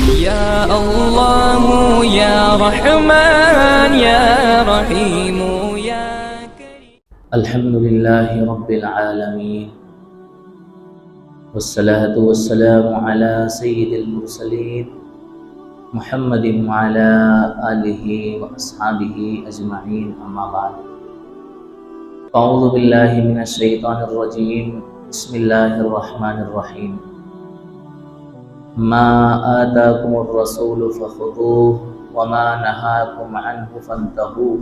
يا الله يا رحمن يا رحيم يا كريم. الحمد لله رب العالمين، والصلاة والسلام على سيد المرسلين محمد وعلى آله وأصحابه أجمعين، أما بعد. أعوذ بالله من الشيطان الرجيم، بسم الله الرحمن الرحيم. ما آتاكم الرسول فخذوه وما نهاكم عنه فانتهوا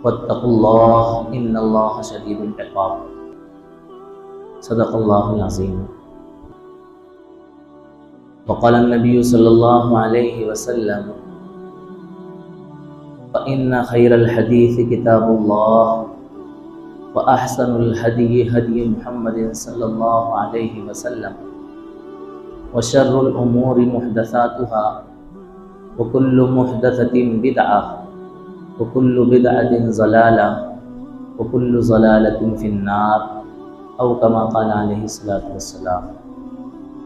واتقوا الله إن الله شديد العقاب. صدق الله العظيم. وقال النبي صلى الله عليه وسلم: فإن خير الحديث كتاب الله وأحسن الهدي هدي محمد صلى الله عليه وسلم وشر الأمور محدثاتها وكل محدثة بدعة وكل بدعة ضلالة وكل ضلالة في النار او كما قال علیہ الصلوۃ والسلام.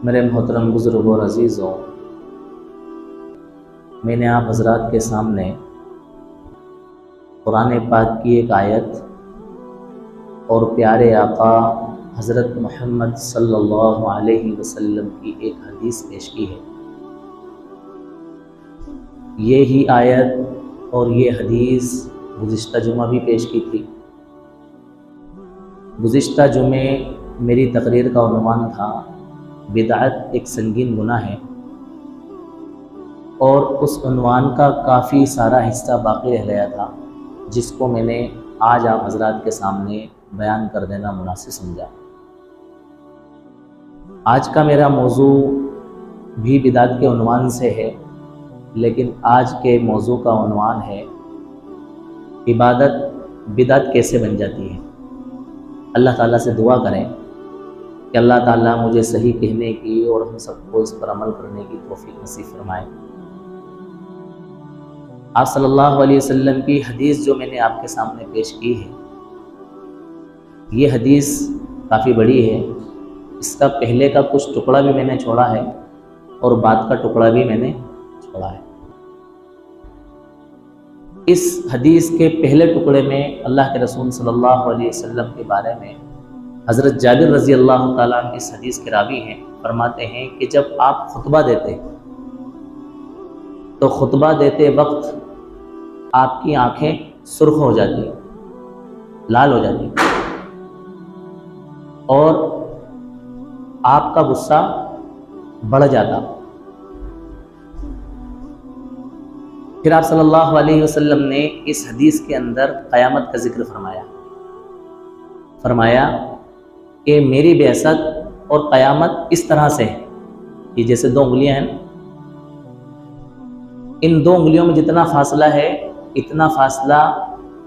میرے محترم بزرگوں اور عزیزوں، میں نے آپ حضرات کے سامنے قرآن پاک کی ایک آیت اور پیارے آقا حضرت محمد صلی اللہ علیہ وسلم کی ایک حدیث پیش کی ہے. یہی آیت اور یہ حدیث گزشتہ جمعہ بھی پیش کی تھی. گزشتہ جمعے میری تقریر کا عنوان تھا بدعت ایک سنگین گناہ ہے، اور اس عنوان کا کافی سارا حصہ باقی رہ گیا تھا، جس کو میں نے آج آپ حضرات کے سامنے بیان کر دینا مناسب سمجھا. آج کا میرا موضوع بھی بدعت کے عنوان سے ہے، لیکن آج کے موضوع کا عنوان ہے عبادت بدعت کیسے بن جاتی ہے. اللہ تعالیٰ سے دعا کریں کہ اللہ تعالیٰ مجھے صحیح کہنے کی اور ہم سب کو اس پر عمل کرنے کی توفیق نصیب فرمائے. آپ صلی اللہ علیہ وسلم کی حدیث جو میں نے آپ کے سامنے پیش کی ہے، یہ حدیث کافی بڑی ہے. اس کا پہلے کا کچھ ٹکڑا بھی میں نے چھوڑا ہے اور بعد کا ٹکڑا بھی میں نے چھوڑا ہے. اس حدیث کے پہلے ٹکڑے میں اللہ کے رسول صلی اللہ علیہ وسلم کے بارے میں حضرت جابر رضی اللہ تعالیٰ عنہ اس حدیث کے راوی ہیں، فرماتے ہیں کہ جب آپ خطبہ دیتے تو خطبہ دیتے وقت آپ کی آنکھیں سرخ ہو جاتی، لال ہو جاتی، اور آپ کا غصہ بڑھ جاتا. پھر آپ صلی اللہ علیہ وسلم نے اس حدیث کے اندر قیامت کا ذکر فرمایا کہ میری بعثت اور قیامت اس طرح سے ہے. یہ جیسے دو انگلیاں ہیں، ان دو انگلیوں میں جتنا فاصلہ ہے اتنا فاصلہ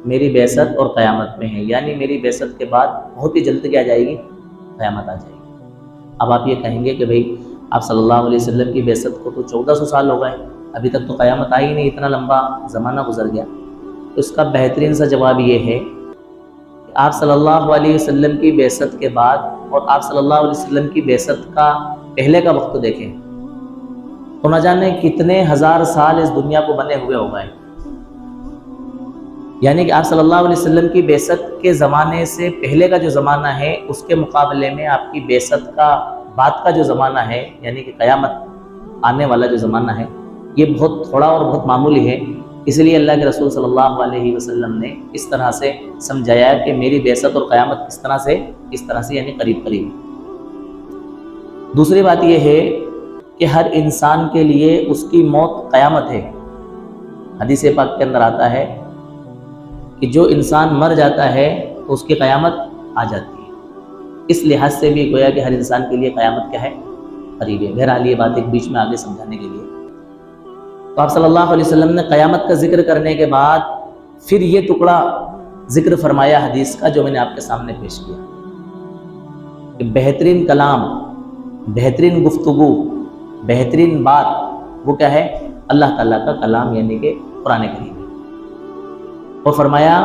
میری بعثت اور قیامت میں ہے. یعنی میری بعثت کے بعد بہت ہی جلد کیا جائے گی؟ قیامت آ جائے گی. اب آپ یہ کہیں گے کہ بھئی آپ صلی اللہ علیہ وسلم کی بعثت کو تو 1400 سال ہو گئے، ابھی تک تو قیامت آئی نہیں، اتنا لمبا زمانہ گزر گیا. تو اس کا بہترین سا جواب یہ ہے کہ آپ صلی اللہ علیہ وسلم کی بعثت کے بعد اور آپ صلی اللہ علیہ وسلم کی بعثت کا پہلے کا وقت دیکھیں تو نہ جانے کتنے ہزار سال اس دنیا کو بنے ہوئے ہو گئے. یعنی کہ آپ صلی اللہ علیہ وسلم کی بعثت کے زمانے سے پہلے کا جو زمانہ ہے اس کے مقابلے میں آپ کی بعثت کا بعد کا جو زمانہ ہے، یعنی کہ قیامت آنے والا جو زمانہ ہے، یہ بہت تھوڑا اور بہت معمولی ہے. اس لیے اللہ کے رسول صلی اللہ علیہ وسلم نے اس طرح سے سمجھایا کہ میری بعثت اور قیامت اس طرح سے یعنی قریب قریب. دوسری بات یہ ہے کہ ہر انسان کے لیے اس کی موت قیامت ہے. حدیث پاک کے اندر آتا ہے کہ جو انسان مر جاتا ہے تو اس کی قیامت آ جاتی ہے. اس لحاظ سے بھی گویا کہ ہر انسان کے لیے قیامت کیا ہے؟ قریب ہے. بہرحال یہ بات ایک بیچ میں آگے سمجھانے کے لیے. تو آپ صلی اللہ علیہ وسلم نے قیامت کا ذکر کرنے کے بعد پھر یہ ٹکڑا ذکر فرمایا حدیث کا جو میں نے آپ کے سامنے پیش کیا کہ بہترین کلام، بہترین گفتگو، بہترین بات وہ کیا ہے؟ اللہ تعالیٰ کا کلام، یعنی کہ قرآن کریم. اور فرمایا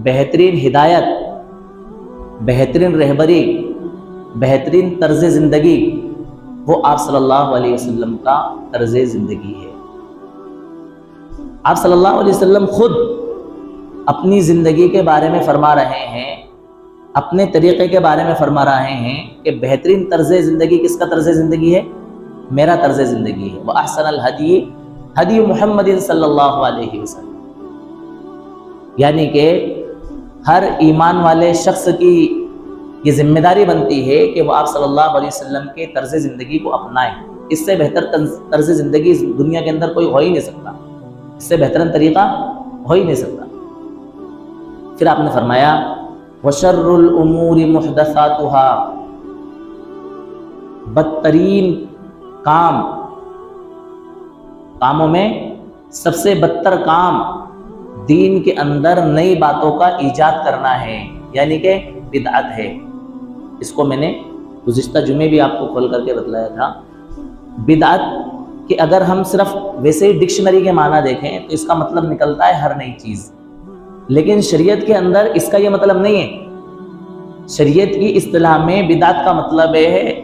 بہترین ہدایت، بہترین رہبری، بہترین طرز زندگی وہ آپ صلی اللہ علیہ وسلم کا طرز زندگی ہے۔ آپ صلی اللہ علیہ وسلم خود اپنی زندگی کے بارے میں فرما رہے ہیں، اپنے طریقے کے بارے میں فرما رہے ہیں کہ بہترین طرز زندگی کس کا طرز زندگی ہے؟ میرا طرز زندگی ہے۔ وَأَحْسَنَ الْهَدْيِ هَدْيُ مُحَمَّدٍ صلی اللہ علیہ وسلم، یعنی کہ ہر ایمان والے شخص کی یہ ذمہ داری بنتی ہے کہ وہ آپ صلی اللہ علیہ وسلم کے طرز زندگی کو اپنائیں۔ اس سے بہتر طرز زندگی اس دنیا کے اندر کوئی ہو ہی نہیں سکتا، اس سے بہترین طریقہ ہو ہی نہیں سکتا۔ پھر آپ نے فرمایا وَشَرُّ الْأُمُورِ مُحْدَثَاتُهَا، بدترین کاموں میں سب سے بدتر کام دین کے اندر نئی باتوں کا ایجاد کرنا ہے، یعنی کہ بدعت ہے۔ اس کو میں نے گزشتہ جمعے بھی آپ کو کھول کر کے بتلایا تھا۔ بدعت کہ اگر ہم صرف ویسے ہی ڈکشنری کے معنی دیکھیں تو اس کا مطلب نکلتا ہے ہر نئی چیز، لیکن شریعت کے اندر اس کا یہ مطلب نہیں ہے۔ شریعت کی اصطلاح میں بدعت کا مطلب ہے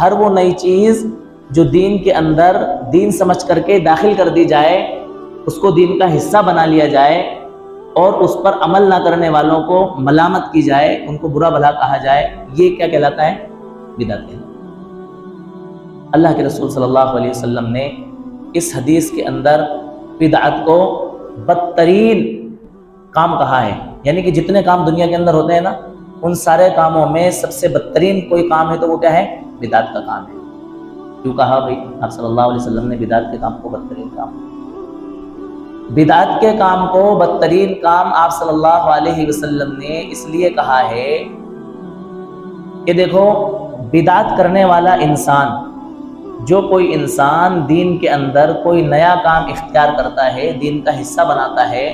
ہر وہ نئی چیز جو دین کے اندر دین سمجھ کر کے داخل کر دی جائے، اس کو دین کا حصہ بنا لیا جائے اور اس پر عمل نہ کرنے والوں کو ملامت کی جائے، ان کو برا بھلا کہا جائے، یہ کیا کہلاتا ہے؟ بدعت کہلاتا ہے۔ اللہ کے رسول صلی اللہ علیہ وسلم نے اس حدیث کے اندر بدعت کو بدترین کام کہا ہے، یعنی کہ جتنے کام دنیا کے اندر ہوتے ہیں نا، ان سارے کاموں میں سب سے بدترین کوئی کام ہے تو وہ کیا ہے؟ بدعت کا کام ہے۔ کیوں کہا بھائی؟ آپ صلی اللہ علیہ وسلم نے بدعت کے کام کو بدترین کام، بدعت کے کام کو بدترین کام آپ صلی اللہ علیہ وسلم نے اس لیے کہا ہے کہ دیکھو، بدعت کرنے والا انسان، جو کوئی انسان دین کے اندر کوئی نیا کام اختیار کرتا ہے، دین کا حصہ بناتا ہے،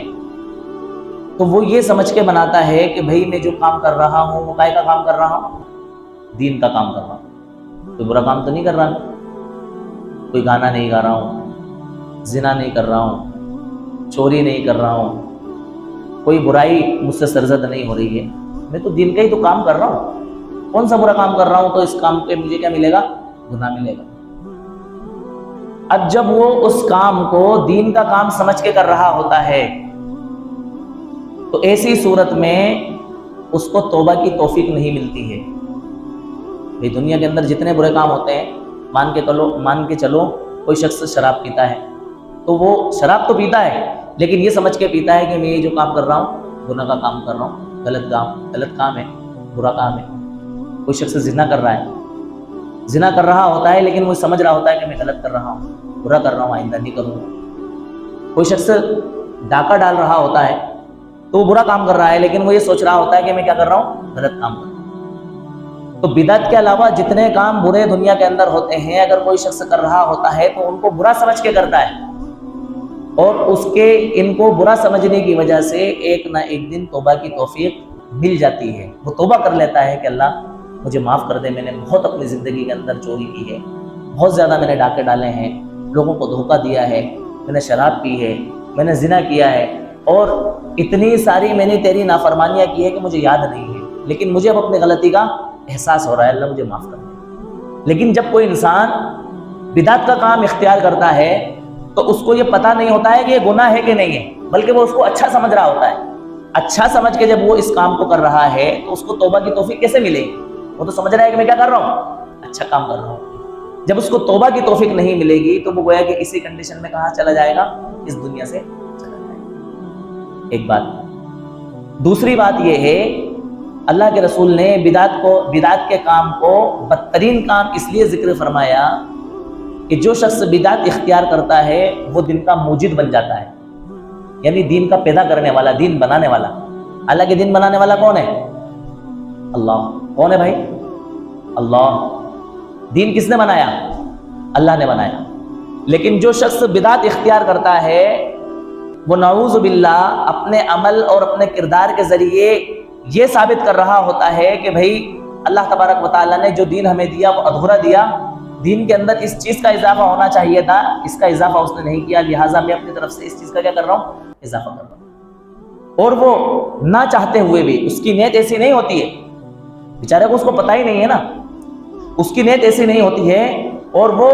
تو وہ یہ سمجھ کے بناتا ہے کہ بھئی میں جو کام کر رہا ہوں وہ کائے کا کام کر رہا ہوں؟ دین کا کام کر رہا ہوں، کوئی برا کام تو نہیں کر رہا، کوئی گانا نہیں گا رہا ہوں، زنا نہیں کر رہا ہوں، چوری نہیں کر رہا ہوں، کوئی برائی مجھ سے سرزد نہیں ہو رہی ہے، میں تو دین کا ہی تو کام کر رہا ہوں، کون سا برا کام کر رہا ہوں؟ تو اس کام پہ مجھے کیا ملے گا؟ گناہ ملے گا۔ اب جب وہ اس کام کو دین کا کام سمجھ کے کر رہا ہوتا ہے تو ایسی صورت میں اس کو توبہ کی توفیق نہیں ملتی ہے۔ یہ دنیا کے اندر جتنے برے کام ہوتے ہیں، مان کے چلو کوئی شخص شراب پیتا ہے تو وہ شراب تو پیتا ہے لیکن یہ سمجھ کے پیتا ہے کہ میں یہ جو کام کر رہا ہوں گناہ کا کام کر رہا ہوں، غلط کام ہے، برا کام ہے۔ کوئی شخص زنا کر رہا ہے، زنا کر رہا ہوتا ہے لیکن وہ سمجھ رہا ہوتا ہے کہ میں غلط کر رہا ہوں، برا کر رہا ہوں، آئندہ نہیں کروں گا۔ کوئی شخص ڈاکہ ڈال رہا ہوتا ہے تو وہ برا کام کر رہا ہے لیکن وہ یہ سوچ رہا ہوتا ہے کہ میں کیا کر رہا ہوں؟ غلط کام کر رہا ہوں۔ تو بدعت کے علاوہ جتنے کام برے دنیا کے اندر ہوتے ہیں، اگر کوئی شخص کر رہا ہوتا ہے تو ان کو برا سمجھ کے کرتا ہے، اور ان کو برا سمجھنے کی وجہ سے ایک نہ ایک دن توبہ کی توفیق مل جاتی ہے۔ وہ توبہ کر لیتا ہے کہ اللہ مجھے معاف کر دے، میں نے بہت اپنی زندگی کے اندر چوری کی ہے، بہت زیادہ میں نے ڈاکے ڈالے ہیں، لوگوں کو دھوکہ دیا ہے، میں نے شراب پی ہے، میں نے زنا کیا ہے، اور اتنی ساری میں نے تیری نافرمانیاں کی ہے کہ مجھے یاد نہیں ہے، لیکن مجھے اب اپنی غلطی کا احساس ہو رہا ہے، اللہ مجھے معاف کر دے۔ لیکن جب کوئی انسان بدعت کا کام اختیار کرتا ہے تو اس کو یہ پتہ نہیں ہوتا ہے کہ یہ گناہ ہے کہ نہیں ہے، بلکہ وہ اس کو اچھا سمجھ رہا ہوتا ہے۔ اچھا سمجھ کے جب وہ اس کام کو کر رہا ہے تو اس کو توبہ کی توفیق کیسے ملے گی؟ وہ تو سمجھ رہا ہے کہ میں کیا کر رہا ہوں؟ اچھا کام کر رہا ہوں۔ جب اس کو توبہ کی توفیق نہیں ملے گی تو وہ گویا کہ اسی کنڈیشن میں کہاں چلا جائے گا؟ اس دنیا سے چلا جائے گا۔ ایک بات۔ دوسری بات یہ ہے، اللہ کے رسول نے بدعت کے کام کو بدترین کام اس لیے ذکر فرمایا کہ جو شخص بدعت اختیار کرتا ہے وہ دین کا موجد بن جاتا ہے، یعنی دین کا پیدا کرنے والا، دین بنانے والا۔ اللہ کے دین بنانے والا کون ہے؟ اللہ۔ کون ہے بھائی؟ اللہ۔ دین کس نے بنایا؟ اللہ نے بنایا۔ لیکن جو شخص بدعت اختیار کرتا ہے وہ نعوذ باللہ اپنے عمل اور اپنے کردار کے ذریعے یہ ثابت کر رہا ہوتا ہے کہ بھائی اللہ تبارک و تعالیٰ نے جو دین ہمیں دیا وہ ادھورا دیا، دین کے اندر اس چیز کا اضافہ ہونا چاہیے تھا، اس کا اضافہ اس نے نہیں کیا، لہٰذا میں اپنی طرف سے اس چیز کا کیا کر رہا ہوں؟ اضافہ کر رہا ہوں۔ اور وہ نہ چاہتے ہوئے بھی، اس کی نیت ایسی نہیں ہوتی ہے، بیچارے کو اس کو پتہ ہی نہیں ہے نا، اس کی نیت ایسی نہیں ہوتی ہے اور وہ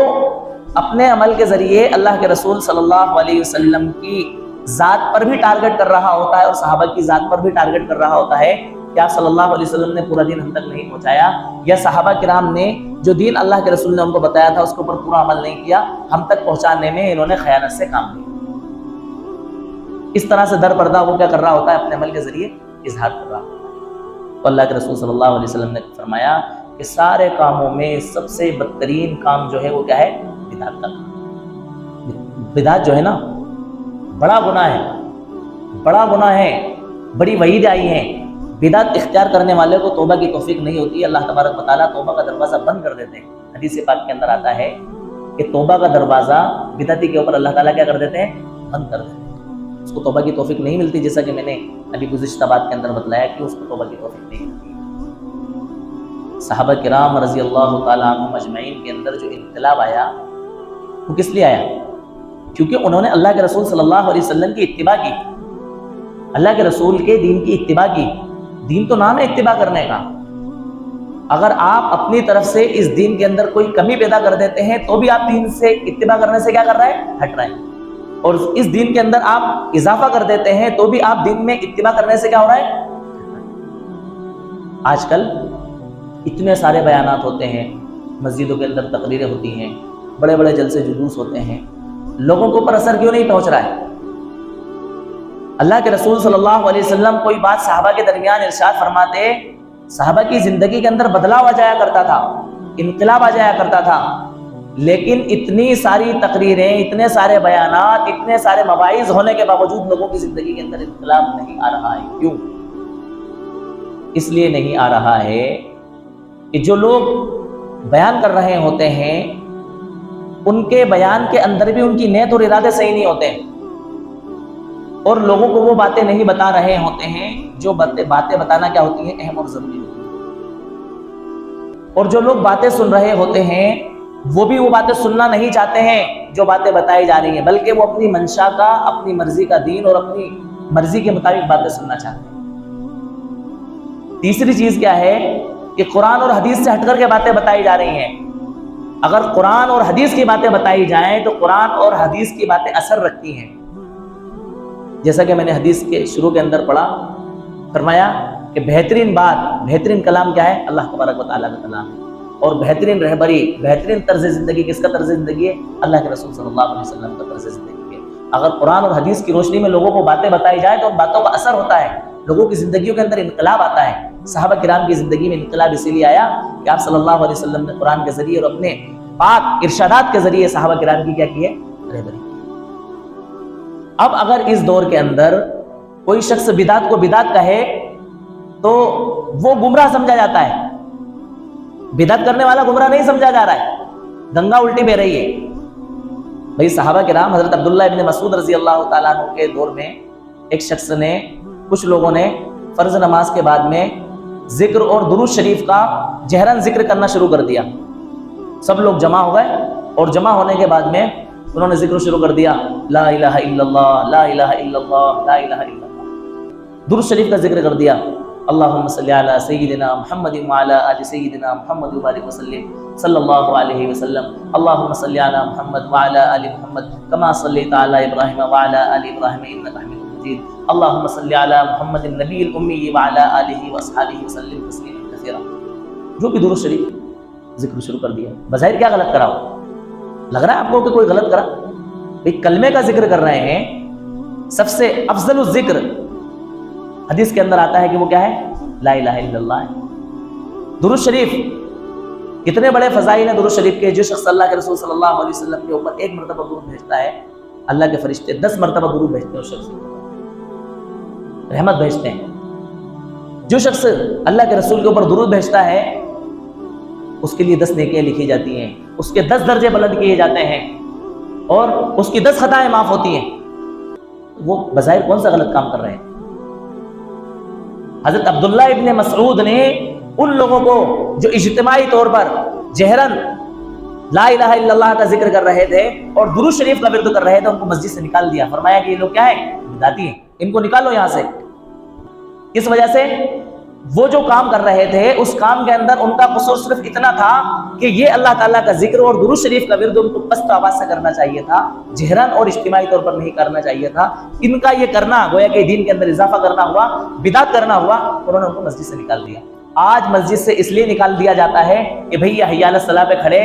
اپنے عمل کے ذریعے اللہ کے رسول صلی اللہ علیہ وسلم کی ذات پر بھی ٹارگٹ کر رہا ہوتا ہے اور صحابہ کی ذات پر بھی ٹارگٹ کر رہا ہوتا ہے کہ آپ صلی اللہ علیہ وسلم نے پورا دین ہم تک نہیں پہنچایا، یا صحابہ کرام نے جو دین اللہ کے رسول نے ان کو بتایا تھا اس کے اوپر پورا عمل نہیں کیا، ہم تک پہنچانے میں انہوں نے خیانت سے کام لیا۔ اس طرح سے در پردہ وہ کیا کر رہا ہوتا ہے؟ اپنے عمل کے ذریعے اظہار کر رہا ہوتا ہے۔ تو اللہ کے رسول صلی اللہ علیہ وسلم نے فرمایا کہ سارے کاموں میں سب سے بدترین کام جو ہے وہ کیا ہے؟ بدعت کا کام۔ بدعت جو ہے نا بڑا گناہ ہے، بڑا گناہ ہے، بڑی وعید آئی ہے۔ بدعت اختیار کرنے والے کو توبہ کی توفیق نہیں ہوتی ہے، اللہ تبارک و تعالیٰ توبہ کا دروازہ بند کر دیتے ہیں۔ حدیث پاک کے اندر آتا ہے کہ توبہ کا دروازہ بدعتی کے اوپر اللہ تعالیٰ کیا کر دیتے ہیں؟ بند کر دیتے ہیں، اس کو توبہ کی توفیق نہیں ملتی، جیسا کہ میں نے ابھی گزشتہ بات کے اندر بتلایا کہ اس کو توبہ کی توفیق نہیں ملتی۔ صحابہ کرام رضی اللہ تعالیٰ عنہم اجمعین کے اندر جو انقلاب آیا وہ کس لیے آیا؟ کیونکہ انہوں نے اللہ کے رسول صلی اللہ علیہ وسلم کی اتباع کی، اللہ کے رسول کے دین کی اتباع کی۔ دین تو نام ہے اتباع کرنے کا، اگر آپ اپنی طرف سے اس دین کے اندر کوئی کمی پیدا کر دیتے ہیں تو بھی آپ دین سے اتباع کرنے سے کیا کر رہے ہیں؟ ہٹ رہے ہیں، اور اس دین کے اندر آپ اضافہ کر دیتے ہیں تو بھی آپ دین میں اتباع کرنے سے کیا ہو رہا ہے؟ آج کل اتنے سارے بیانات ہوتے ہیں، مسجدوں کے اندر تقریریں ہوتی ہیں، بڑے بڑے جلسے جلوس ہوتے ہیں، لوگوں کے اوپر اثر کیوں نہیں پہنچ رہا ہے؟ اللہ کے رسول صلی اللہ علیہ وسلم کوئی بات صحابہ کے درمیان ارشاد فرماتے، صحابہ کی زندگی کے اندر بدلاؤ آ جایا کرتا تھا، انقلاب آ جایا کرتا تھا، لیکن اتنی ساری تقریریں، اتنے سارے بیانات، اتنے سارے مواعظ ہونے کے باوجود لوگوں کی زندگی کے اندر انقلاب نہیں آ رہا ہے۔ کیوں؟ اس لیے نہیں آ رہا ہے کہ جو لوگ بیان کر رہے ہوتے ہیں ان کے بیان کے اندر بھی ان کی نیت اور ارادے صحیح نہیں ہوتے، اور لوگوں کو وہ باتیں نہیں بتا رہے ہوتے ہیں جو باتیں بتانا کیا ہوتی ہیں؟ اہم اور ضروری ہوتی ہیں۔ اور جو لوگ باتیں سن رہے ہوتے ہیں وہ بھی وہ باتیں سننا نہیں چاہتے ہیں جو باتیں بتائی جا رہی ہیں، بلکہ وہ اپنی منشا کا، اپنی مرضی کا دین اور اپنی مرضی کے مطابق باتیں سننا چاہتے ہیں۔ تیسری چیز کیا ہے کہ قرآن اور حدیث سے ہٹ کر کے باتیں بتائی جا رہی ہیں۔ اگر قرآن اور حدیث کی باتیں بتائی جائیں تو قرآن اور حدیث کی باتیں اثر رکھتی ہیں، جیسا کہ میں نے حدیث کے شروع کے اندر پڑھا، فرمایا کہ بہترین بات، بہترین کلام کیا ہے؟ اللہ تبارک و تعالیٰ کا کلام ہے، اور بہترین رہبری، بہترین طرز زندگی کس کا طرز زندگی ہے؟ اللہ کے رسول صلی اللہ علیہ وسلم کا طرز زندگی ہے۔ اگر قرآن اور حدیث کی روشنی میں لوگوں کو باتیں بتائی جائیں تو ان باتوں کا اثر ہوتا ہے، لوگوں کی زندگیوں کے اندر انقلاب آتا ہے۔ صحابہ کرام کی زندگی میں انقلاب اسی لیے آیا کہ آپ صلی اللہ علیہ وسلم نے قرآن کے ذریعے اور اپنے پاک ارشادات کے ذریعے صحابہ کرام کی کیا کی ہے؟ رہبری کی۔ اب اگر اس دور کے اندر کوئی شخص بدعت کو بدعت کہے تو وہ گمراہ سمجھا جاتا ہے، بدعت کرنے والا گمراہ نہیں سمجھا جا رہا ہے، گنگا الٹی بہ رہی ہے۔ بھئی صحابہ کرام، حضرت عبداللہ ابن مسعود رضی اللہ تعالیٰ عنہ کے دور میں ایک شخص نے، کچھ لوگوں نے فرض نماز کے بعد میں ذکر اور درود شریف کا جہراً ذکر کرنا شروع کر دیا۔ سب لوگ جمع ہو گئے اور جمع ہونے کے بعد میں انہوں نے ذکر شروع کر دیا، لا الہ الا اللہ، لا الہ الا اللہ، لا الہ الا اللہ۔ درود شریف کا ذکر کر دیا، اللہم صلی علی سیدنا محمد وعلی آل سیدنا محمد وبارک وسلم صلی اللہ علیہ وسلم، اللہم صلی علی محمد وعلی آل محمد کما صلیت علی ابراہیم وعلی آل ابراہیم انک حمید مجید، اللہم صلی علی محمد النبی الامی وعلی آلہ واصحابہ وسلم تسلیما کثیرا۔ جو بھی درود شریف ذکر شروع کر دیا۔ بظاہر کیا غلط کرا ہو؟ لگ رہا ہے آپ کو کہ کوئی غلط کرا؟ ایک کلمے کا ذکر کر رہے ہیں، سب سے افضل الذکر حدیث کے اندر آتا ہے کہ وہ کیا ہے؟ لا الہ الا اللہ ہے۔ درود شریف، کتنے بڑے فضائل ہیں درود شریف کے۔ جو شخص اللہ کے رسول صلی اللہ علیہ وسلم کے اوپر ایک مرتبہ درود بھیجتا ہے، اللہ کے فرشتے 10 مرتبہ درود بھیجتے ہیں، اس شخص کو رحمت بھیجتے ہیں۔ جو شخص اللہ کے رسول کے اوپر درود بھیجتا ہے اس کے لیے 10 نیکیاں لکھی جاتی ہیں، اس کے 10 درجے بلند کیے جاتے ہیں، اور اس کی 10 خطائیں معاف ہوتی ہیں۔ وہ بظاہر کون سا غلط کام کر رہے ہیں؟ حضرت عبداللہ ابن مسعود نے ان لوگوں کو جو اجتماعی طور پر جہراً لا الہ الا اللہ کا ذکر کر رہے تھے اور درود شریف کا ورد کر رہے تھے، ان کو مسجد سے نکال دیا۔ فرمایا کہ یہ لوگ کیا ہیں؟ بدعتی ہیں، ان کو نکالو یہاں سے۔ کس وجہ سے؟ وہ جو کام کر رہے تھے اس کام کے اندر ان کا قصور صرف اتنا تھا کہ یہ اللہ تعالیٰ کا ذکر اور درود شریف کا ورد ان کو پست آواز سے کرنا چاہیے تھا، جہرن اور اجتماعی طور پر نہیں کرنا چاہیے تھا۔ ان کا یہ کرنا گویا کہ دین کے اندر اضافہ کرنا ہوا، بدعت کرنا ہوا، انہوں نے ان کو مسجد سے نکال دیا۔ آج مسجد سے اس لیے نکال دیا جاتا ہے کہ بھئی یہ حی علی الصلاح پہ کھڑے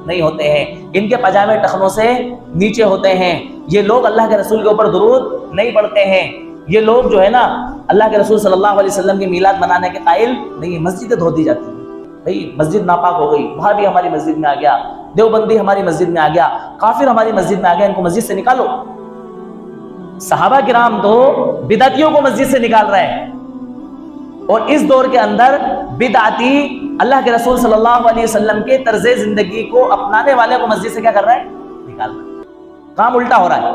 نہیں ہوتے ہیں، ان کے پاجامے ٹخنوں سے نیچے ہوتے ہیں، یہ لوگ اللہ کے رسول کے اوپر درود نہیں پڑھتے ہیں، یہ لوگ جو ہے نا اللہ کے رسول صلی اللہ علیہ وسلم کی میلاد منانے کے قائل نہیں۔ مسجدیں دھو دی جاتی ہیں، بھئی مسجد ناپاک ہو گئی، وہاں بھی ہماری مسجد میں آ گیا، دیوبندی ہماری مسجد میں آ گیا، کافر ہماری مسجد میں آ گیا، ان کو مسجد سے نکالو۔ صحابہ کرام تو بدعتیوں کو مسجد سے نکال رہے ہیں، اور اس دور کے اندر بدعتی اللہ کے رسول صلی اللہ علیہ وسلم کے طرز زندگی کو اپنانے والے کو مسجد سے کیا کر رہا ہے؟ نکال رہا ہے۔ کام الٹا ہو رہا ہے۔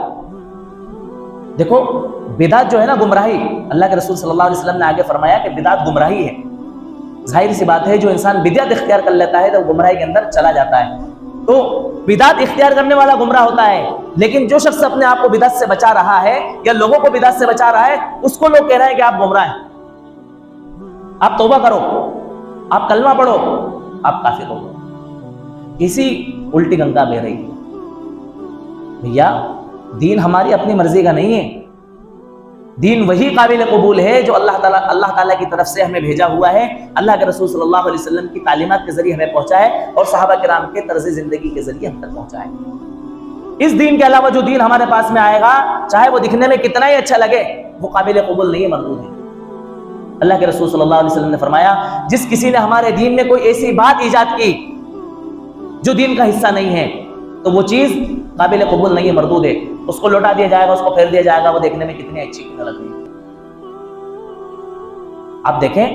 دیکھو بدعت جو ہے نا گمراہی، اللہ کے رسول صلی اللہ علیہ وسلم نے آگے فرمایا کہ بدعت گمراہی ہے۔ ظاہر سی بات ہے جو انسان بدعت اختیار کر لیتا ہے تو گمراہی کے اندر چلا جاتا ہے۔ تو بدعت اختیار کرنے والا گمراہ ہوتا ہے، لیکن جو شخص اپنے آپ کو بدعت سے بچا رہا ہے یا لوگوں کو بدعت سے بچا رہا ہے، اس کو لوگ کہہ رہے ہیں کہ آپ گمراہ ہیں، آپ توبہ کرو، آپ کلمہ پڑھو، آپ کافر ہو۔ اسی الٹی گنگا بہ رہی ہے۔ بھیا دین ہماری اپنی مرضی کا نہیں ہے، دین وہی قابل قبول ہے جو اللہ تعالیٰ کی طرف سے ہمیں بھیجا ہوا ہے، اللہ کے رسول صلی اللہ علیہ وسلم کی تعلیمات کے ذریعے ہمیں پہنچا ہے اور صحابہ کرام کے طرز زندگی کے ذریعے ہم تک پہنچا ہے۔ اس دین کے علاوہ جو دین ہمارے پاس میں آئے گا، چاہے وہ دکھنے میں کتنا ہی اچھا لگے، وہ قابل قبول نہیں ہے، مردود ہے۔ اللہ کے رسول صلی اللہ علیہ وسلم نے فرمایا جس کسی نے ہمارے دین میں کوئی ایسی بات ایجاد کی جو دین کا حصہ نہیں ہے تو وہ چیز قابل قبول نہیں ہے، مردود ہے، اس کو لوٹا دیا جائے گا، اس کو پھیر دیا جائے گا، وہ دیکھنے میں کتنی اچھی کتنا لگ رہی ہے۔ آپ دیکھیں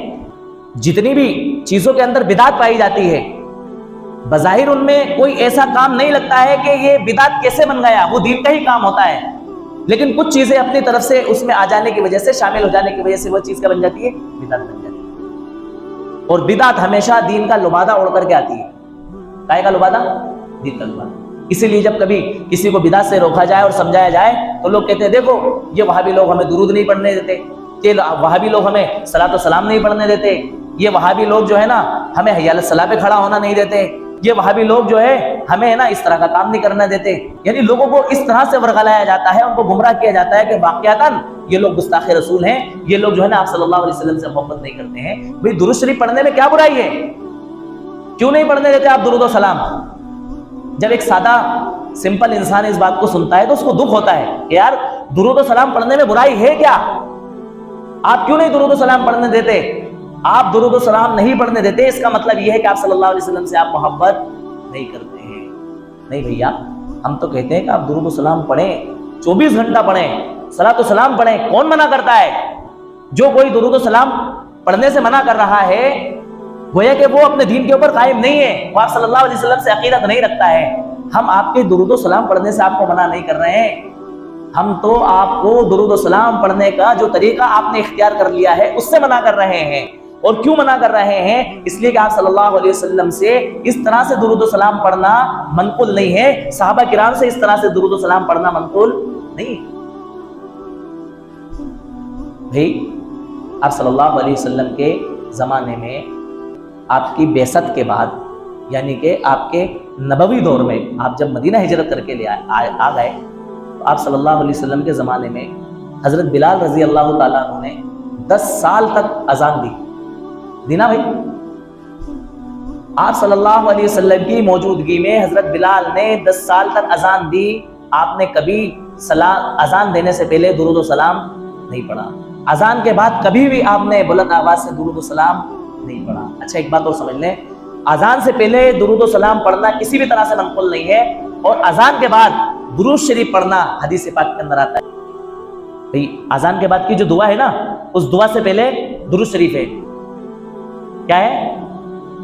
جتنی بھی چیزوں کے اندر بدعت پائی جاتی ہے، بظاہر ان میں کوئی ایسا کام نہیں لگتا ہے کہ یہ بدعت کیسے بن گیا، وہ دین کا ہی کام ہوتا ہے، لیکن کچھ چیزیں اپنی طرف سے اس میں آ جانے کی وجہ سے، شامل ہو جانے کی وجہ سے وہ چیز کیا بن جاتی ہے؟ بدعت بن جاتی ہے۔ اور بدعت ہمیشہ دین کا لبادہ اوڑھ کر کے آتی ہے۔ کائے کا لبادہ؟ دین کا لبادہ۔ اسی لیے جب کبھی کسی کو بدعت سے روکا جائے اور سمجھایا جائے تو لوگ کہتے ہیں دیکھو یہ وہابی لوگ ہمیں درود نہیں پڑھنے دیتے، یہ وہابی لوگ ہمیں صلاۃ و سلام نہیں پڑھنے دیتے، یہ وہابی لوگ جو ہے نا ہمیں حی علی الصلاح پہ کھڑا ہونا نہیں دیتے، یہ وہابی لوگ جو ہے ہمیں نا اس طرح کا کام نہیں کرنا دیتے۔ یعنی لوگوں کو اس طرح سے ورغلایا جاتا ہے، ان کو گمراہ کیا جاتا ہے کہ واقعتاً یہ لوگ گستاخ رسول ہیں، یہ لوگ جو ہے نا آپ صلی اللہ علیہ وسلم سے محبت نہیں کرتے ہیں۔ بھئی درود شریف پڑھنے میں کیا برائی ہے؟ کیوں نہیں پڑھنے دیتے آپ درود و سلام؟ جب ایک سادہ سمپل انسان اس بات کو سنتا ہے تو اس کو دکھ ہوتا ہے کہ یار درود و سلام پڑھنے میں برائی ہے کیا؟ آپ کیوں نہیں درود و سلام پڑھنے دیتے؟ آپ درود و سلام نہیں پڑھنے دیتے، اس کا مطلب یہ ہے کہ آپ صلی اللہ علیہ وسلم سے آپ محبت نہیں کرتے ہیں۔ نہیں بھیا، ہم تو کہتے ہیں کہ آپ درود و سلام پڑھیں، 24 گھنٹہ پڑھیں، صلاۃ و سلام پڑھیں۔ کون منع کرتا ہے؟ جو کوئی درود و سلام پڑھنے سے منع کر رہا ہے گویا کہ وہ اپنے دین کے اوپر قائم نہیں ہے، وہ آپ صلی اللہ علیہ وسلم سے عقیدت نہیں رکھتا ہے۔ ہم آپ کے درود و سلام پڑھنے سے آپ کو منع نہیں کر رہے ہیں، ہم تو آپ کو درود و سلام پڑھنے کا جو طریقہ آپ نے اختیار کر لیا ہے اس سے منع کر رہے ہیں۔ اور کیوں منع کر رہے ہیں؟ اس لیے کہ آپ صلی اللہ علیہ وسلم سے اس طرح سے درود و سلام پڑھنا منقول نہیں ہے، صحابہ کرام سے اس طرح سے درود و سلام پڑھنا منقول نہیں۔ بھائی آپ صلی اللہ علیہ وسلم کے زمانے میں آپ کی بعثت کے بعد، یعنی کہ آپ کے نبوی دور میں آپ جب مدینہ ہجرت کر کے آ گئے تو آپ صلی اللہ علیہ وسلم کے زمانے میں حضرت بلال رضی اللہ تعالیٰ عنہ نے 10 سال تک اذان دی دینا بھائی۔ آپ صلی اللہ علیہ وسلم کی موجودگی میں حضرت بلال نے 10 سال تک اذان دی، آپ نے کبھی اذان دینے سے پہلے درود و سلام نہیں پڑھا، اذان کے بعد کبھی بھی آپ نے بلند آواز سے درود و سلام نہیں پڑھا۔ اچھا ایک بات اور سمجھ لیں، اذان سے پہلے درود و سلام پڑھنا کسی بھی طرح سے منقول نہیں ہے، اور اذان کے بعد درود شریف پڑھنا حدیث پاک کے اندر آتا ہے۔ بھئی اذان کے بعد کی جو دعا ہے نا، اس دعا سے پہلے درود شریف ہے۔ کیا ہے؟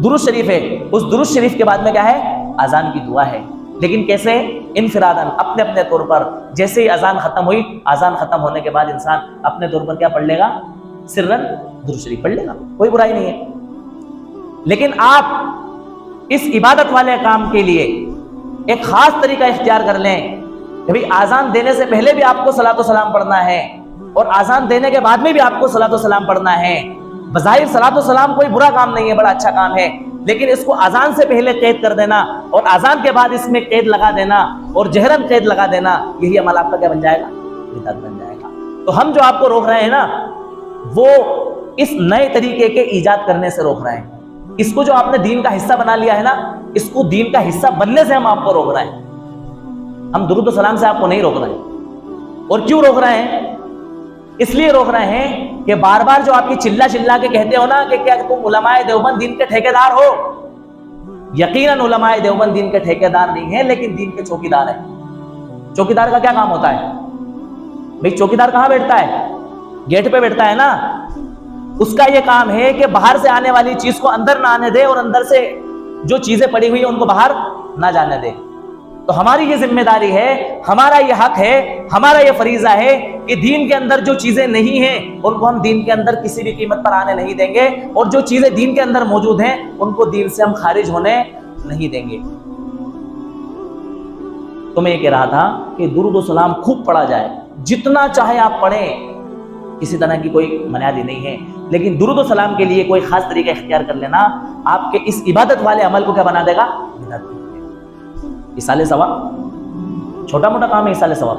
درود شریف ہے۔ اس درود شریف کے بعد میں کیا ہے؟ اذان کی دعا ہے۔ لیکن کیسے؟ انفراداً، اپنے اپنے طور پر۔ جیسے ہی اذان ختم ہوئی، اذان ختم ہونے کے بعد انسان اپنے طور پر کیا پڑھ لے گا؟ سرن درود شریف پڑھ لے گا، کوئی برائی نہیں ہے۔ لیکن آپ اس عبادت والے کام کے لیے ایک خاص طریقہ اختیار کر لیں کہ بھئی اذان دینے سے پہلے بھی آپ کو صلاۃ و سلام پڑھنا ہے، اور اذان دینے کے بعد میں بھی آپ کو صلاۃ و سلام پڑھنا ہے۔ بظاہر صلاۃ والسلام کوئی برا کام نہیں ہے، بڑا اچھا کام ہے، لیکن اس کو اذان سے پہلے قید کر دینا اور اذان کے بعد اس میں قید لگا دینا اور جہرن قید لگا دینا، یہی عمل آپ کا کیا بن جائے گا؟ بدعت بن جائے گا۔ تو ہم جو آپ کو روک رہے ہیں نا، وہ اس نئے طریقے کے ایجاد کرنے سے روک رہے ہیں۔ اس کو جو آپ نے دین کا حصہ بنا لیا ہے نا، اس کو دین کا حصہ بننے سے ہم آپ کو روک رہے ہیں۔ ہم درود و سلام سے آپ کو نہیں روک رہے ہیں۔ اور کیوں روک رہے ہیں؟ اس لیے روک رہے ہیں کہ بار بار جو آپ کی چلا چلا کے کہتے ہو نا کہ کیا تم علماء دیوبند دین کے ٹھیکیدار ہو؟ یقیناً علماء دیوبند دین کے ٹھیکیدار نہیں ہیں، لیکن دین کے چوکیدار ہیں۔ چوکیدار کا کیا کام ہوتا ہے بھئی؟ چوکیدار کہاں بیٹھتا ہے؟ گیٹ پہ بیٹھتا ہے نا۔ اس کا یہ کام ہے کہ باہر سے آنے والی چیز کو اندر نہ آنے دے اور اندر سے جو چیزیں پڑی ہوئی ہیں ان کو باہر نہ جانے دے۔ تو ہماری یہ ذمہ داری ہے، ہمارا یہ حق ہے، ہمارا یہ فریضہ ہے کہ دین کے اندر جو چیزیں نہیں ہیں ان کو ہم دین کے اندر کسی بھی قیمت پر آنے نہیں دیں گے، اور جو چیزیں دین کے اندر موجود ہیں ان کو دین سے ہم خارج ہونے نہیں دیں گے۔ تو میں یہ کہہ رہا تھا کہ درود و سلام خوب پڑھا جائے، جتنا چاہے آپ پڑھیں، کسی طرح کی کوئی منادی نہیں ہے، لیکن درود و سلام کے لیے کوئی خاص طریقہ اختیار کر لینا آپ کے اس عبادت والے عمل کو کیا بنا دے گا؟ ایصال ثواب، چھوٹا موٹا کام ہے ایصال ثواب۔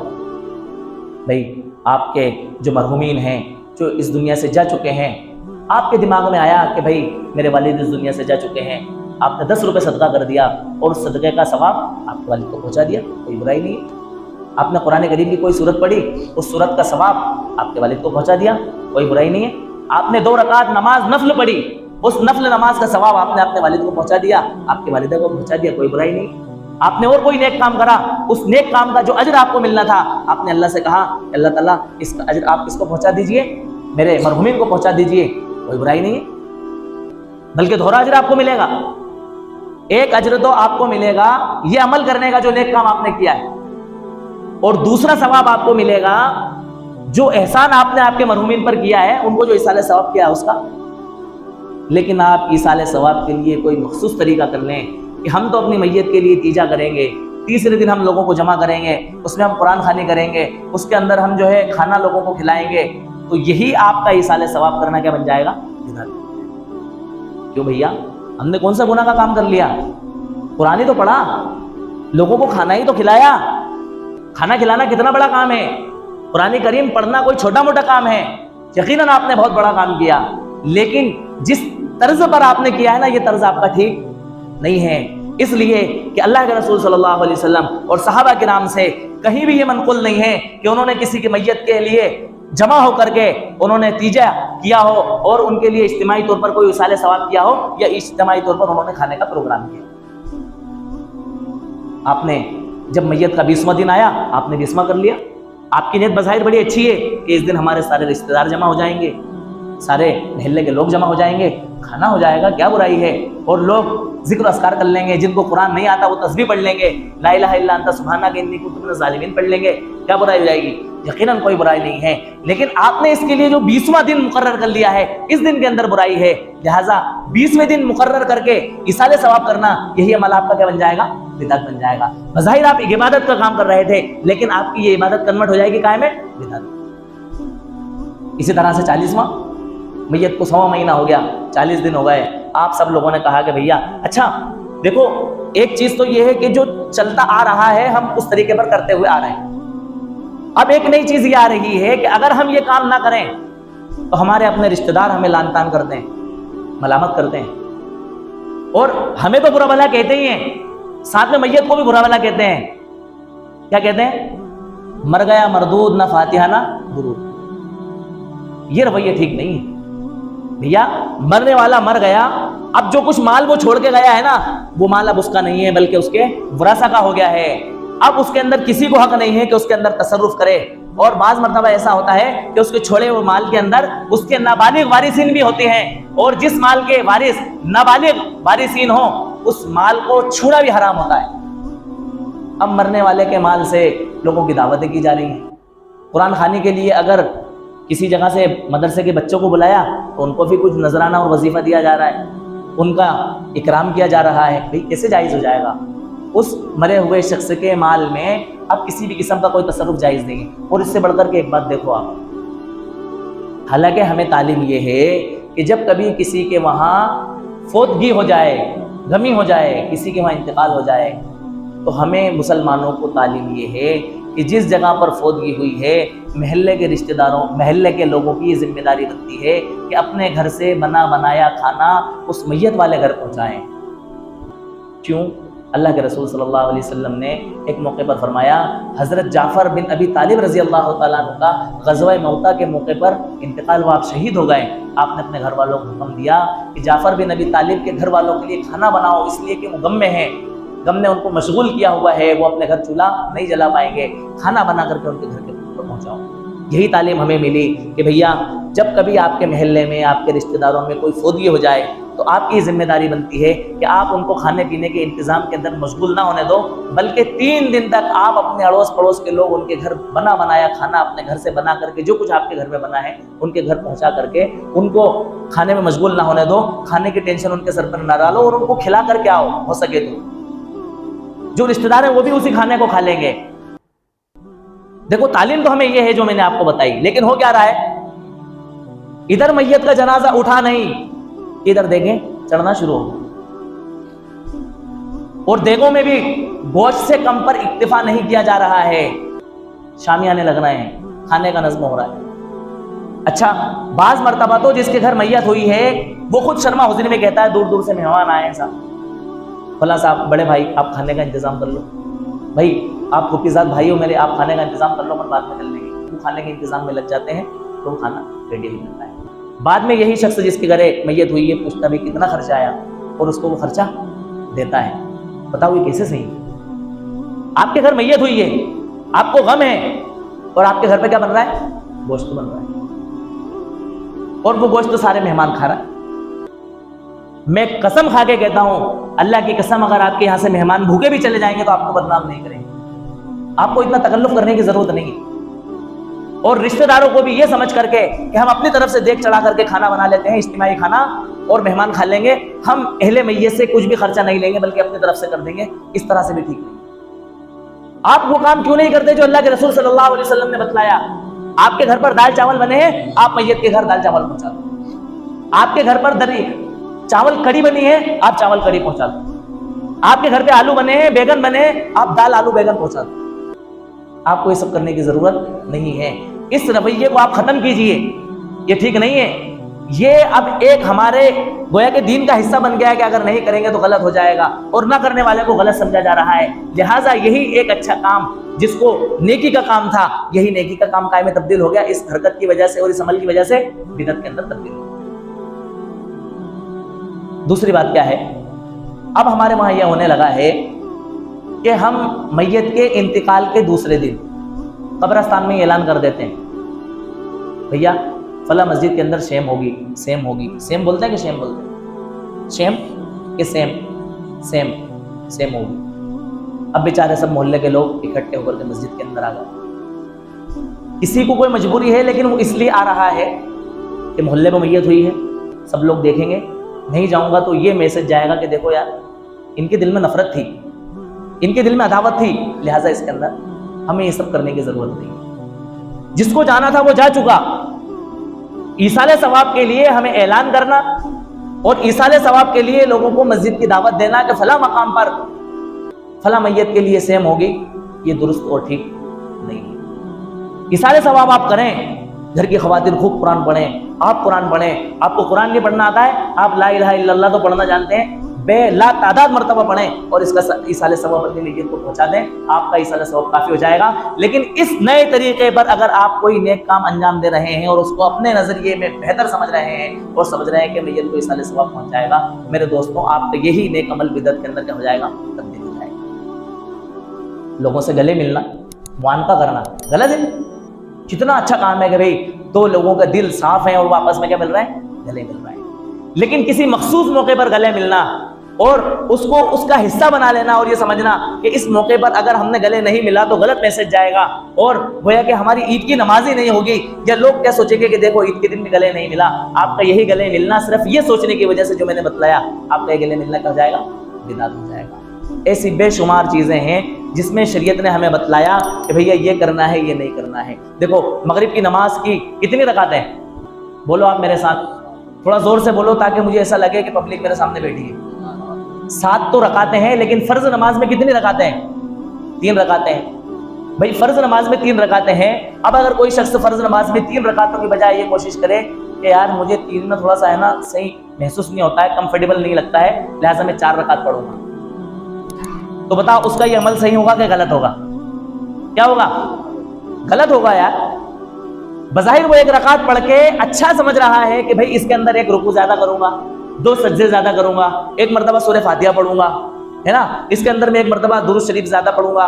بھائی آپ کے جو مرحومین ہیں، جو اس دنیا سے جا چکے ہیں، آپ کے دماغ میں آیا کہ بھائی میرے والد اس دنیا سے جا چکے ہیں، آپ نے 10 روپے صدقہ کر دیا اور اس صدقے کا ثواب آپ کے والد کو پہنچا دیا، کوئی برائی نہیں ہے۔ آپ نے قرآن کریم کی کوئی سورت پڑھی، اس سورت کا ثواب آپ کے والد کو پہنچا دیا، کوئی برائی نہیں ہے۔ آپ نے 2 رکعت نماز نفل پڑھی، اس نفل نماز کا ثواب آپ نے اپنے والد کو پہنچا دیا، آپ کے والدہ کو پہنچا دیا، کوئی برائی نہیں۔ آپ نے اور کوئی نیک کام کرا، اس نیک کام کا جو اجر آپ کو ملنا تھا، آپ نے اللہ سے کہا کہ اللہ تعالیٰ اس کا اجر آپ اس کو پہنچا دیجئے، میرے مرحومین کو پہنچا دیجئے، کوئی برائی نہیں ہے، بلکہ دوہرا اجر آپ کو ملے گا۔ ایک اجر تو آپ کو ملے گا یہ عمل کرنے کا جو نیک کام آپ نے کیا ہے، اور دوسرا ثواب آپ کو ملے گا جو احسان آپ نے آپ کے مرحومین پر کیا ہے، ان کو جو ایصال ثواب کیا ہے اس کا۔ لیکن آپ ایصال ثواب کے لیے کوئی مخصوص طریقہ کر لیں کہ ہم تو اپنی میت کے لیے تیجا کریں گے، تیسرے دن ہم لوگوں کو جمع کریں گے، اس میں ہم قرآن خوانی کریں گے، اس کے اندر ہم جو ہے کھانا لوگوں کو کھلائیں گے، تو یہی آپ کا ایصال ثواب کرنا کیا بن جائے گا؟ کیوں بھیا؟ ہم نے کون سا گناہ کا کام کر لیا؟ قرآن ہی تو پڑھا، لوگوں کو کھانا ہی تو کھلایا۔ کھانا کھلانا کتنا بڑا کام ہے؟ قرآن کریم پڑھنا کوئی چھوٹا موٹا کام ہے؟ یقیناً آپ نے بہت بڑا کام کیا، لیکن جس طرز پر آپ نے کیا ہے نا، یہ طرز آپ کا ٹھیک نہیں ہے۔ اس لیے کہ اللہ کے رسول صلی اللہ علیہ وسلم اور صحابہ کرام سے کہیں بھی یہ منقول نہیں ہے کہ انہوں نے کسی کی میت کے لیے جمع ہو کر کے انہوں نے تیجا کیا ہو اور ان کے لیے اجتماعی طور پر کوئی ایصال ثواب کیا ہو، یا اجتماعی طور پر انہوں نے کھانے کا پروگرام کیا۔ آپ نے جب میت کا 20واں دن آیا، آپ نے 20واں کر لیا۔ آپ کی نیت بظاہر بڑی اچھی ہے کہ اس دن ہمارے سارے رشتہ دار جمع ہو جائیں گے، سارے محلے کے لوگ جمع ہو جائیں گے، کھانا ہو جائے گا، کیا برائی ہے؟ اور لوگ ذکر و اذکار کر لیں گے، جن کو قرآن نہیں آتا وہ تسبیح پڑھ لیں گے، لا الہ الا انت سبحانک انی کنت من الظالمین پڑھ لیں گے، کیا برائی ہو جائے گی؟ یقیناً کوئی برائی نہیں ہے، لیکن آپ نے اس کے لیے جو 20واں دن مقرر کر لیا ہے، اس دن کے اندر برائی ہے، لہٰذا 20ویں دن مقرر کر کے ایصال ثواب کرنا، یہی عمل آپ کا کیا بن جائے گا؟ بدعت بن جائے گا۔ بظاہر آپ ایک عبادت کا کام کر رہے تھے، لیکن آپ کی یہ عبادت کنورٹ ہو جائے گی قائم ہے بدعت۔ اسی طرح سے 40واں، میت کو 100واں مہینہ ہو گیا، 40 دن ہو گئے، آپ سب لوگوں نے کہا کہ بھیا اچھا دیکھو، ایک چیز تو یہ ہے کہ جو چلتا آ رہا ہے ہم اس طریقے پر کرتے ہوئے آ رہے ہیں، اب ایک نئی چیز یہ آ رہی ہے کہ اگر ہم یہ کام نہ کریں تو ہمارے اپنے رشتہ دار ہمیں لعن طعن کرتے ہیں، ملامت کرتے ہیں، اور ہمیں تو برا بھلا کہتے ہی ہیں، ساتھ میں میت کو بھی برا بھلا کہتے ہیں۔ کیا کہتے ہیں؟ مر گیا مردود، نہ فاتحہ نہ درود۔ یہ رویہ ٹھیک نہیں ہے بھیا۔ مرنے والا مر گیا، اب جو کچھ مال وہ چھوڑ کے گیا ہے نا، وہ مال اب اس کا نہیں ہے بلکہ اس کے ورثہ کا ہو گیا ہے۔ اب اس کے اندر کسی کو حق نہیں ہے کہ اس کے اندر تصرف کرے، اور بعض مرتبہ ایسا ہوتا ہے کہ اس کے چھوڑے ہوئے مال کے اندر اس کے نابالغ وارثین بھی ہوتے ہیں، اور جس مال کے وارث نابالغ وارثین ہوں اس مال کو چھوڑا بھی حرام ہوتا ہے۔ اب مرنے والے کے مال سے لوگوں کی دعوتیں کی جا رہی ہیں۔ قرآن خوانی کے لیے اگر کسی جگہ سے مدرسے کے بچوں کو بلایا تو ان کو بھی کچھ نذرانہ اور وظیفہ دیا جا رہا ہے، ان کا اکرام کیا جا رہا ہے۔ بھئی کیسے جائز ہو جائے گا؟ اس مرے ہوئے شخص کے مال میں اب کسی بھی قسم کا کوئی تصرف جائز نہیں ہے۔ اور اس سے بڑھ کر کے ایک بات دیکھو آپ، حالانکہ ہمیں تعلیم یہ ہے کہ جب کبھی کسی کے وہاں فوتگی ہو جائے، غمی ہو جائے، کسی کے وہاں انتقال ہو جائے، تو ہمیں مسلمانوں کو تعلیم یہ ہے کہ جس جگہ پر فوتگی ہوئی ہے محلے کے رشتہ داروں، محلے کے لوگوں کی یہ ذمہ داری بنتی ہے کہ اپنے گھر سے بنا بنایا کھانا اس میت والے گھر پہنچائیں۔ کیوں؟ اللہ کے رسول صلی اللہ علیہ وسلم نے ایک موقع پر فرمایا، حضرت جعفر بن ابی طالب رضی اللہ تعالیٰ عنہ کا غزوہ موتہ کے موقع پر انتقال ہوا، آپ شہید ہو گئے۔ آپ نے اپنے گھر والوں کو حکم دیا کہ جعفر بن ابی طالب کے گھر والوں کے لیے کھانا بناؤ، اس لیے کہ وہ غم میں ہیں، غم نے ان کو مشغول کیا ہوا ہے، وہ اپنے گھر چولہا نہیں جلا پائیں گے، کھانا بنا کر کے ان کے گھر کے پہنچاؤ۔ یہی تعلیم ہمیں ملی کہ بھیا جب کبھی آپ کے محلے میں، آپ کے رشتہ داروں میں کوئی فوتگی ہو جائے تو آپ کی ذمہ داری بنتی ہے کہ آپ ان کو کھانے پینے کے انتظام کے اندر مشغول نہ ہونے دو، بلکہ 3 دن تک آپ اپنے اڑوس پڑوس کے لوگ ان کے گھر بنا بنایا کھانا اپنے گھر سے بنا کر کے، جو کچھ آپ کے گھر میں بنا ہے ان کے گھر پہنچا کر کے ان کو کھانے میں مشغول نہ ہونے دو، کھانے کی ٹینشن ان کے سر پر نہ ڈالو، اور ان کو کھلا کر کے آؤ ہو سکے تو۔ جو رشتہ دار ہیں وہ بھی اسی کھانے کو کھا لیں گے۔ دیکھو تعلیم تو ہمیں یہ ہے جو میں نے آپ کو بتائی، لیکن ہو کیا رہا ہے؟ ادھر میت کا جنازہ اٹھا نہیں، ادھر دیکھیں چڑھنا شروع ہو، اور دیگوں میں بھی گوشت سے کم پر اکتفا نہیں کیا جا رہا ہے، شامیانے لگ رہے ہیں، کھانے کا نظم ہو رہا ہے۔ اچھا بعض مرتبہ تو جس کے گھر میت ہوئی ہے وہ خود شرما حضری میں کہتا ہے، دور دور سے مہمان آئے ہیں صاحب، فلاں صاحب بڑے بھائی آپ کھانے کا انتظام کر لو، بھائی آپ کو کس بھائی ہو میرے، آپ کھانے کا انتظام کر لو، من بعد میں کر لیں گے۔ وہ کھانے کے انتظام میں لگ جاتے ہیں تو کھانا ریڈی ہو جاتا ہے۔ بعد میں یہی شخص جس کے گھر میت ہوئی ہے پوچھتا بھی کتنا خرچہ آیا، اور اس کو وہ خرچہ دیتا ہے۔ بتاؤ یہ کیسے صحیح؟ آپ کے گھر میت ہوئی ہے، آپ کو غم ہے، اور آپ کے گھر پہ کیا بن رہا ہے؟ گوشت بن رہا ہے، اور وہ گوشت تو سارے مہمان کھا رہا ہے۔ میں قسم کھا کے کہتا ہوں، اللہ کی قسم، اگر آپ کے یہاں سے مہمان بھوکے بھی چلے جائیں گے تو آپ کو بدنام نہیں کریں گے، آپ کو اتنا تکلف کرنے کی ضرورت نہیں ہے۔ اور رشتہ داروں کو بھی یہ سمجھ کر کے کہ ہم اپنی طرف سے دیکھ چڑھا کر کے کھانا بنا لیتے ہیں، اجتماعی کھانا، اور مہمان کھا لیں گے، ہم اہل میت سے کچھ بھی خرچہ نہیں لیں گے بلکہ اپنی طرف سے کر دیں گے، اس طرح سے بھی ٹھیک نہیں۔ آپ وہ کام کیوں نہیں کرتے جو اللہ کے رسول صلی اللہ علیہ وسلم نے بتلایا؟ آپ کے گھر پر دال چاول بنے ہیں، آپ میت کے گھر دال چاول پہنچا دو۔ آپ کے گھر پر چاول کڑی بنی ہے، آپ چاول کڑی پہنچا دو۔ آپ کے گھر پہ آلو بنے ہیں، بیگن بنے ہیں، آپ دال آلو بیگن پہنچا دو۔ آپ کو یہ سب کرنے کی ضرورت نہیں ہے۔ اس رویے کو آپ ختم کیجئے، یہ ٹھیک نہیں ہے۔ یہ اب ایک ہمارے گویا کہ دین کا حصہ بن گیا ہے کہ اگر نہیں کریں گے تو غلط ہو جائے گا، اور نہ کرنے والے کو غلط سمجھا جا رہا ہے۔ لہٰذا یہی ایک اچھا کام جس کو نیکی کا کام تھا، یہی نیکی کا کام قائم تبدیل ہو گیا اس حرکت کی وجہ سے اور اس عمل کی وجہ سے بدعت کے اندر تبدیل ہو گیا۔ دوسری بات کیا ہے؟ اب ہمارے وہاں یہ ہونے لگا ہے کہ ہم میت کے انتقال کے دوسرے دن قبرستان میں اعلان کر دیتے ہیں، بھیا فلاں مسجد کے اندر شیم ہوگی، سیم ہوگی۔ سیم بولتے ہیں کہ شیم بولتے ہیں؟ شیم کہ سیم ہوگی۔ اب بیچارے سب محلے کے لوگ اکٹھے ہو کر کے مسجد کے اندر آ گئے۔ کسی کو کوئی مجبوری ہے لیکن وہ اس لیے آ رہا ہے کہ محلے میں میت ہوئی ہے، سب لوگ دیکھیں گے، نہیں جاؤں گا تو یہ میسج جائے گا کہ دیکھو یار ان کے دل میں نفرت تھی، ان کے دل میں عداوت تھی، لہٰذا اس کے اندر ہمیں یہ سب کرنے کی ضرورت نہیں۔ جس کو جانا تھا وہ جا چکا، ایصال ثواب کے لیے ہمیں اعلان کرنا اور ایصال ثواب کے لیے لوگوں کو مسجد کی دعوت دینا کہ فلاں مقام پر فلاں میت کے لیے سیم ہوگی، یہ درست اور ٹھیک نہیں ہے۔ ایصال ثواب آپ کریں، گھر کی خواتین خوب قرآن پڑھیں، آپ قرآن پڑھیں، آپ کو قرآن نہیں پڑھنا آتا ہے، آپ لا الہ الا اللہ تو پڑھنا جانتے ہیں، بے لا تعداد مرتبہ پڑھیں اور اس کا ایصال ثواب اپنی نیت کو پہنچا دیں، آپ کا ایصال ثواب کافی ہو جائے گا۔ لیکن اس نئے طریقے پر اگر آپ کوئی نیک کام انجام دے رہے ہیں اور اس کو اپنے نظریے میں بہتر سمجھ رہے ہیں اور سمجھ رہے ہیں کہ میت کو ایصال ثواب پہنچ جائے گا، میرے دوستوں آپ کا یہی نیک عمل بدعت کے اندر کیا ہو جائے گا؟ تبدیل ہو جائے گا۔ لوگوں سے گلے ملنا، معانقہ کرنا غلط ہے۔ کتنا اچھا کام ہے کہ بھئی دو لوگوں کا دل صاف ہے اور وہ آپس میں کیا مل رہا ہے؟ گلے مل رہا ہے۔ لیکن کسی مخصوص موقع پر گلے ملنا اور اس کو اس کا حصہ بنا لینا اور یہ سمجھنا کہ اس موقع پر اگر ہم نے گلے نہیں ملا تو غلط میسج جائے گا اور گویا کہ ہماری عید کی نماز ہی نہیں ہوگی، یا لوگ کیا سوچیں گے کہ دیکھو عید کے دن بھی گلے نہیں ملا۔ آپ کا یہی گلے ملنا صرف یہ سوچنے کی وجہ سے جو میں نے بتلایا، آپ کا یہ گلے ملنا کیا ہو جائے گا؟ بدعت ہو جائے گا۔ ایسی بے شمار چیزیں ہیں جس میں شریعت نے ہمیں بتلایا کہ بھیا یہ کرنا ہے، یہ نہیں کرنا ہے۔ دیکھو مغرب کی نماز کی کتنی رکعتیں ہیں؟ بولو آپ میرے ساتھ، تھوڑا زور سے بولو تاکہ مجھے ایسا لگے کہ پبلک میرے سامنے بیٹھی ہے۔ 7 تو رکعتیں ہیں، لیکن فرض نماز میں کتنی رکعتیں ہیں؟ 3 رکعتیں ہیں۔ بھائی فرض نماز میں 3 رکعتیں ہیں، اب اگر کوئی شخص فرض نماز میں 3 رکعتوں کی بجائے یہ کوشش کرے کہ یار مجھے 3 میں تھوڑا سا ہے نا صحیح محسوس نہیں ہوتا ہے، کمفرٹیبل نہیں لگتا ہے، لہٰذا میں 4 رکعت پڑھوں گا، تو بتاؤ اس کا یہ عمل صحیح ہوگا کہ غلط ہوگا؟ کیا ہوگا؟ غلط ہوگا یار۔ بظاہر وہ 1 رکعت پڑھ کے اچھا سمجھ رہا ہے کہ بھائی اس کے اندر 1 رکوع زیادہ کروں گا، 2 سجدے زیادہ کروں گا، 1 مرتبہ سورہ فاتحہ پڑھوں گا، ہے نا، اس کے اندر میں 1 مرتبہ درود شریف زیادہ پڑھوں گا،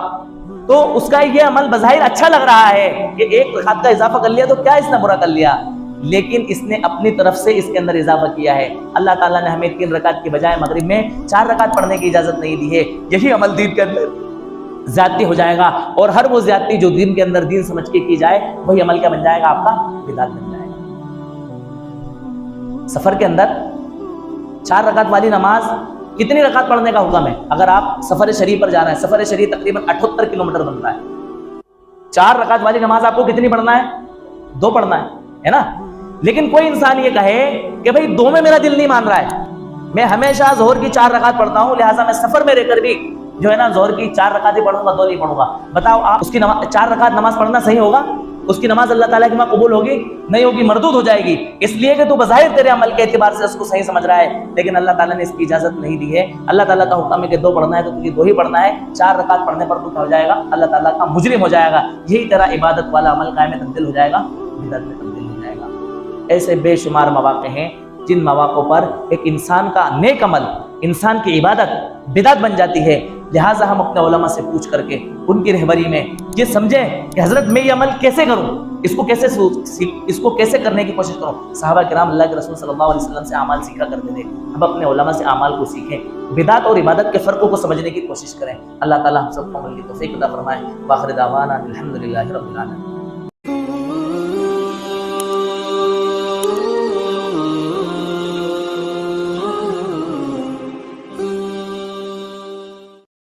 تو اس کا یہ عمل بظاہر اچھا لگ رہا ہے کہ 1 رکعت کا اضافہ کر لیا تو کیا اس نے برا کر لیا، لیکن اس نے اپنی طرف سے اس کے اندر اضافہ کیا ہے۔ اللہ تعالیٰ نے ہمیں 3 رکعت کی بجائے مغرب میں 4 رکعت پڑھنے کی اجازت نہیں دی ہے۔ یہی عمل دین کے اندر زیادتی ہو جائے گا، اور ہر وہ زیادتی جو دین کے اندر دین سمجھ کے کی جائے وہی عمل کیا بن جائے گا؟ آپ کا بدعت بن جائے گا۔ سفر کے اندر 4 رکعت والی نماز کتنی رکعت پڑھنے کا حکم ہے؟ اگر آپ سفر شریف پر جا رہے ہیں، سفر شریف تقریباً 78 کلومیٹر بنتا ہے، 4 رکعت والی نماز آپ کو کتنی پڑھنا ہے؟ 2 پڑھنا ہے نا۔ لیکن کوئی انسان یہ کہے کہ بھئی 2 میں میرا دل نہیں مان رہا ہے، میں ہمیشہ ظہر کی 4 رکعت پڑھتا ہوں، لہٰذا میں سفر میں رہ کر بھی جو ہے نا ظہر کی 4 رکعت ہی پڑھوں گا، 2 نہیں پڑھوں گا۔ بتاؤ آپ اس کی 4 رکعت نماز پڑھنا صحیح ہوگا؟ اس کی نماز اللہ تعالیٰ کی ماں قبول ہوگی؟ نہیں ہوگی، مردود ہو جائے گی، اس لیے کہ تو بظاہر تیرے عمل کے اعتبار سے اس کو صحیح سمجھ رہا ہے، لیکن اللہ تعالیٰ نے اس کی اجازت نہیں دی ہے۔ اللہ تعالیٰ کا حکم ہے کہ 2 پڑھنا ہے تو تجھے 2 ہی پڑھنا ہے، 4 رکعت پڑھنے پر تو کیا ہو جائے گا؟ اللہ تعالیٰ کا مجرم ہو جائے گا، یہی تیرا عبادت والا عمل قائم میں تبدیل ہو جائے گا، بدعت میں تبدیل ہو جائے گا۔ ایسے بے شمار مواقع ہیں جن مواقع پر ایک انسان کا نیک عمل، انسان کی عبادت بدعت بن جاتی ہے، لہٰذا ہم اپنے علماء سے پوچھ کر کے ان کی رہبری میں یہ سمجھیں کہ حضرت میں یہ عمل کیسے کروں، اس کو کیسے کرنے کی کوشش کروں۔ صحابہ کرام اللہ کے رسول صلی اللہ علیہ وسلم سے اعمال سیکھا کرتے تھے، اب اپنے علماء سے اعمال کو سیکھیں، بدعت اور عبادت کے فرقوں کو سمجھنے کی کوشش کریں۔ اللہ تعالیٰ ہم سب کو عمل کی توفیق عطا فرمائے۔ وآخر دعوانا الحمدللہ رب العالمین۔